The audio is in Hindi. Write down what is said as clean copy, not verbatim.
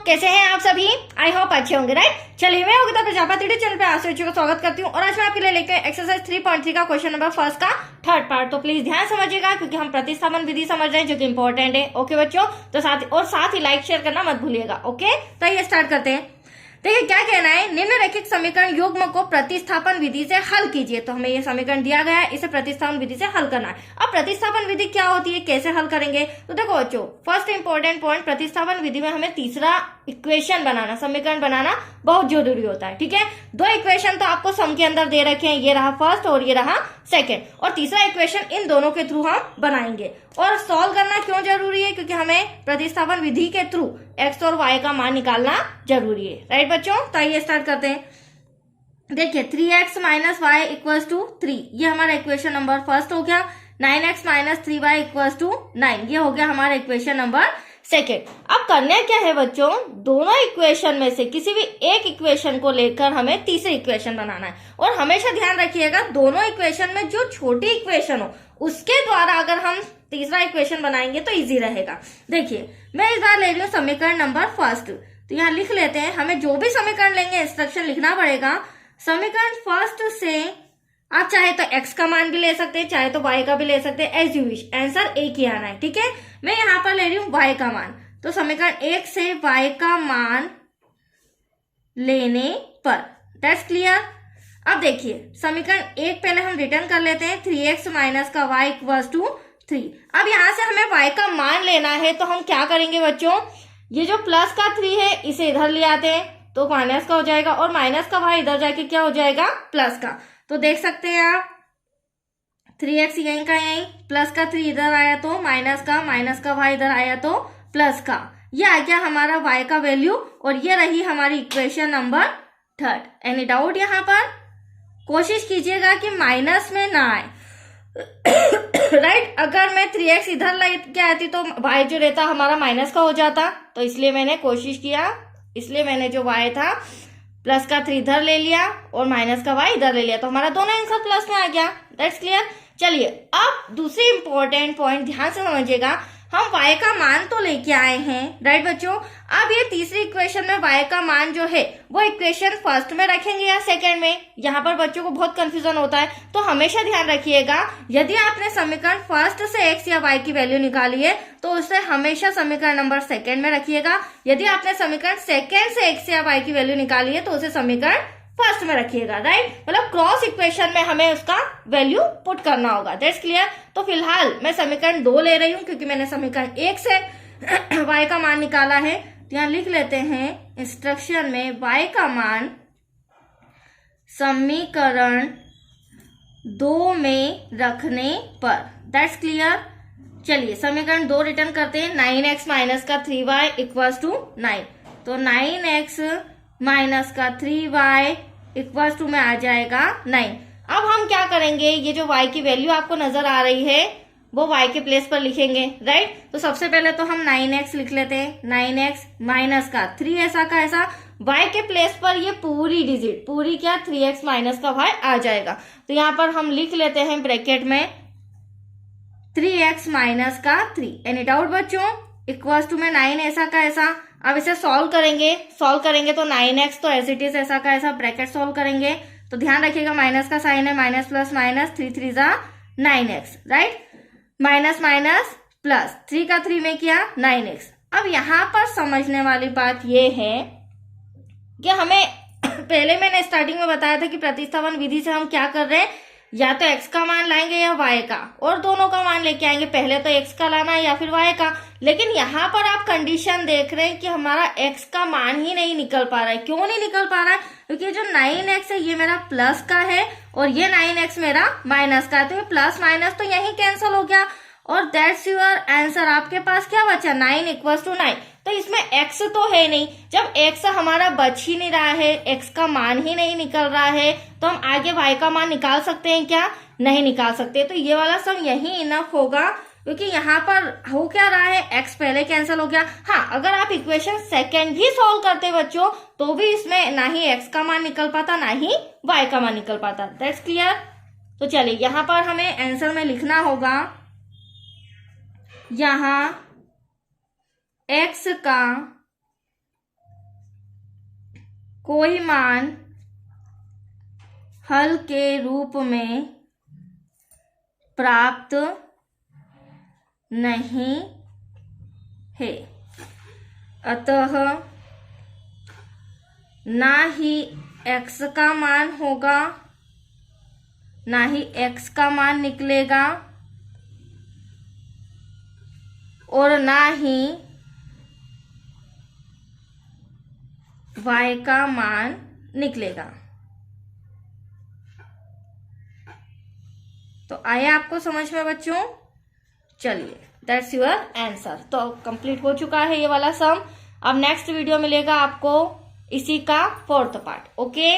कैसे हैं आप सभी? आई होप अच्छे होंगे, राइट। चलिए, मैं योगिता प्रजापति चैनल पे आप सभी का स्वागत करती हूँ और आज मैं आपके लिए लेकर एक्सरसाइज 3.3 का क्वेश्चन नंबर फर्स्ट का थर्ड पार्ट। तो प्लीज ध्यान समझिएगा क्योंकि हम प्रतिस्थापन विधि समझ रहे हैं जो कि इंपॉर्टेंट है। ओके बच्चों, तो साथ ही लाइक शेयर करना मत भूलिएगा। ओके, तो ये स्टार्ट करते हैं। देखिए क्या कहना है, निम्नलिखित समीकरण युग्म को प्रतिस्थापन विधि से हल कीजिए। तो हमें ये समीकरण दिया गया है, इसे प्रतिस्थापन विधि से हल करना है। अब प्रतिस्थापन विधि क्या होती है, कैसे हल करेंगे? तो देखो बच्चों, फर्स्ट इंपॉर्टेंट पॉइंट, प्रतिस्थापन विधि में हमें तीसरा इक्वेशन बनाना, समीकरण बनाना बहुत जरूरी होता है। ठीक है, दो इक्वेशन तो आपको सम के अंदर दे रखे हैं, ये रहा फर्स्ट और ये रहा सेकेंड, और तीसरा इक्वेशन इन दोनों के थ्रू हम बनाएंगे। और सॉल्व करना क्यों जरूरी है? क्योंकि हमें प्रतिस्थापन विधि के थ्रू एक्स और वाई का मान निकालना जरूरी है, राइट बच्चों। तो आइए स्टार्ट करते हैं। देखिए 3x minus Y equals to 3, ये हमारा इक्वेशन नंबर फर्स्ट हो गया। 9x minus 3y equals to 9, ये हो गया हमारा इक्वेशन नंबर सेकेंड। अब करना क्या है बच्चों, दोनों इक्वेशन में से किसी भी एक इक्वेशन को लेकर हमें तीसरी इक्वेशन बनाना है। और हमेशा ध्यान रखिएगा, दोनों इक्वेशन में जो छोटी इक्वेशन हो उसके द्वारा अगर हम तीसरा इक्वेशन बनाएंगे तो इजी रहेगा। देखिए मैं इस बार ले रही हूँ समीकरण नंबर फर्स्ट, तो यहाँ लिख लेते हैं। हमें जो भी समीकरण लेंगे इंस्ट्रक्शन लिखना पड़ेगा। समीकरण फर्स्ट से आप चाहे तो x का मान भी ले सकते हैं, चाहे तो y का भी ले सकते हैं, एज यू विश, आंसर एक ही आना है। ठीक है, मैं यहाँ पर ले रही हूँ y का मान, तो समीकरण 1 से y का मान लेने पर, दैट्स क्लियर। अब देखिए समीकरण 1 पहले हम रिटर्न कर लेते हैं, 3x माइनस का y इक्वल्स टू 3। अब यहाँ से हमें y का मान लेना है, तो हम क्या करेंगे बच्चों, ये जो प्लस का 3 है इसे इधर ले आते हैं तो माइनस का हो जाएगा, और माइनस का y इधर जाके क्या हो जाएगा, प्लस का। तो देख सकते हैं आप 3x यहीं का यहीं, प्लस का 3 इधर आया तो माइनस का y इधर आया तो प्लस का। ये आ गया हमारा y का वैल्यू, और ये रही हमारी equation number third. Any doubt यहाँ पर? कोशिश कीजिएगा कि माइनस में ना आए, राइट। अगर मैं 3x इधर लेके आती तो y जो रहता हमारा माइनस का हो जाता, तो इसलिए मैंने कोशिश किया, इसलिए मैंने जो y था प्लस का 3 इधर ले लिया और माइनस का y इधर ले लिया, तो हमारा दोनों आंसर प्लस में आ गया। That's clear. चलिए अब दूसरी इंपॉर्टेंट पॉइंट ध्यान से समझिएगा, हम y का मान तो लेके आए हैं, राइट बच्चों। अब ये तीसरी इक्वेशन में y का मान जो है वो इक्वेशन फर्स्ट में रखेंगे या सेकंड में, यहाँ पर बच्चों को बहुत कंफ्यूजन होता है। तो हमेशा ध्यान रखिएगा, यदि आपने समीकरण फर्स्ट से x या y की वैल्यू निकाली है तो उसे हमेशा समीकरण नंबर सेकंड में रखिएगा। यदि आपने समीकरण सेकंड से x या y की वैल्यू निकाली है तो उसे समीकरण फर्स्ट में रखिएगा, राइट। मतलब क्रॉस इक्वेशन में हमें उसका वैल्यू पुट करना होगा, दैट्स क्लियर। तो फिलहाल मैं समीकरण 2 ले रही हूँ क्योंकि मैंने समीकरण 1 से y का मान निकाला है। तो यहाँ लिख लेते हैं इंस्ट्रक्शन में y का मान समीकरण 2 में रखने पर, दैट्स क्लियर। चलिए समीकरण 2 रिटर्न करते हैं। 9x माइनस का 3y इक्वल्स टू 9, तो 9x माइनस का 3y इक्वल्स टू में आ जाएगा 9। अब हम क्या करेंगे, ये जो y की वैल्यू आपको नजर आ रही है वो y के प्लेस पर लिखेंगे, राइट। तो सबसे पहले तो हम 9x लिख लेते हैं, 9x माइनस का 3 ऐसा का ऐसा, y के प्लेस पर ये पूरी डिजिट, पूरी क्या 3x माइनस का y आ जाएगा। तो यहाँ पर हम लिख लेते हैं ब्रैकेट में 3x माइनस का 3। एनी डाउट बच्चों? इक्वल्स टू में 9 ऐसा का ऐसा। अब इसे सॉल्व करेंगे तो 9x तो एज इट इज ऐसा का ऐसा, ब्रैकेट सॉल्व करेंगे तो ध्यान रखिएगा माइनस का साइन है, माइनस प्लस माइनस, 3 3 जा 9x, right. Minus minus plus, 3 का 3 में किया 9x। अब यहाँ पर समझने वाली बात ये है कि हमें पहले मैंने स्टार्टिंग में बताया था कि प्रतिस्थापन विधि से हम क्या कर रहे हैं, या तो x का मान लाएंगे या y का, और दोनों का मान लेके आएंगे। पहले तो x का लाना है या फिर y का, लेकिन यहाँ पर आप कंडीशन देख रहे हैं कि हमारा x का मान ही नहीं निकल पा रहा है। क्यों नहीं निकल पा रहा है? क्योंकि जो 9x है ये मेरा प्लस का है और ये 9x मेरा माइनस का है, तो ये प्लस माइनस तो यही कैंसिल हो गया, और दैट्स योर आंसर। आपके पास क्या बचा, 9 इक्वल्स टू 9। तो इसमें x तो है नहीं, जब x हमारा बच ही नहीं रहा है, x का मान ही नहीं निकल रहा है, तो हम आगे y का मान निकाल सकते हैं क्या? नहीं निकाल सकते। तो ये वाला सम यही इनफ होगा, क्योंकि यहाँ पर हो क्या रहा है, x पहले कैंसिल हो गया। हाँ, अगर आप इक्वेशन सेकेंड ही सॉल्व करते बच्चों तो भी इसमें ना ही x का मान निकल पाता ना ही y का मान निकल पाता, दैट्स क्लियर। तो चलिए यहाँ पर हमें आंसर में लिखना होगा, यहाँ x का कोई मान हल के रूप में प्राप्त नहीं है, अतः ना ही x का मान होगा, ना ही x का मान निकलेगा और ना ही y का मान निकलेगा। तो आया आपको समझ में बच्चों? चलिए, दैट्स योर आंसर। तो कंप्लीट हो चुका है ये वाला सम। अब नेक्स्ट वीडियो मिलेगा आपको इसी का 4th पार्ट। ओके।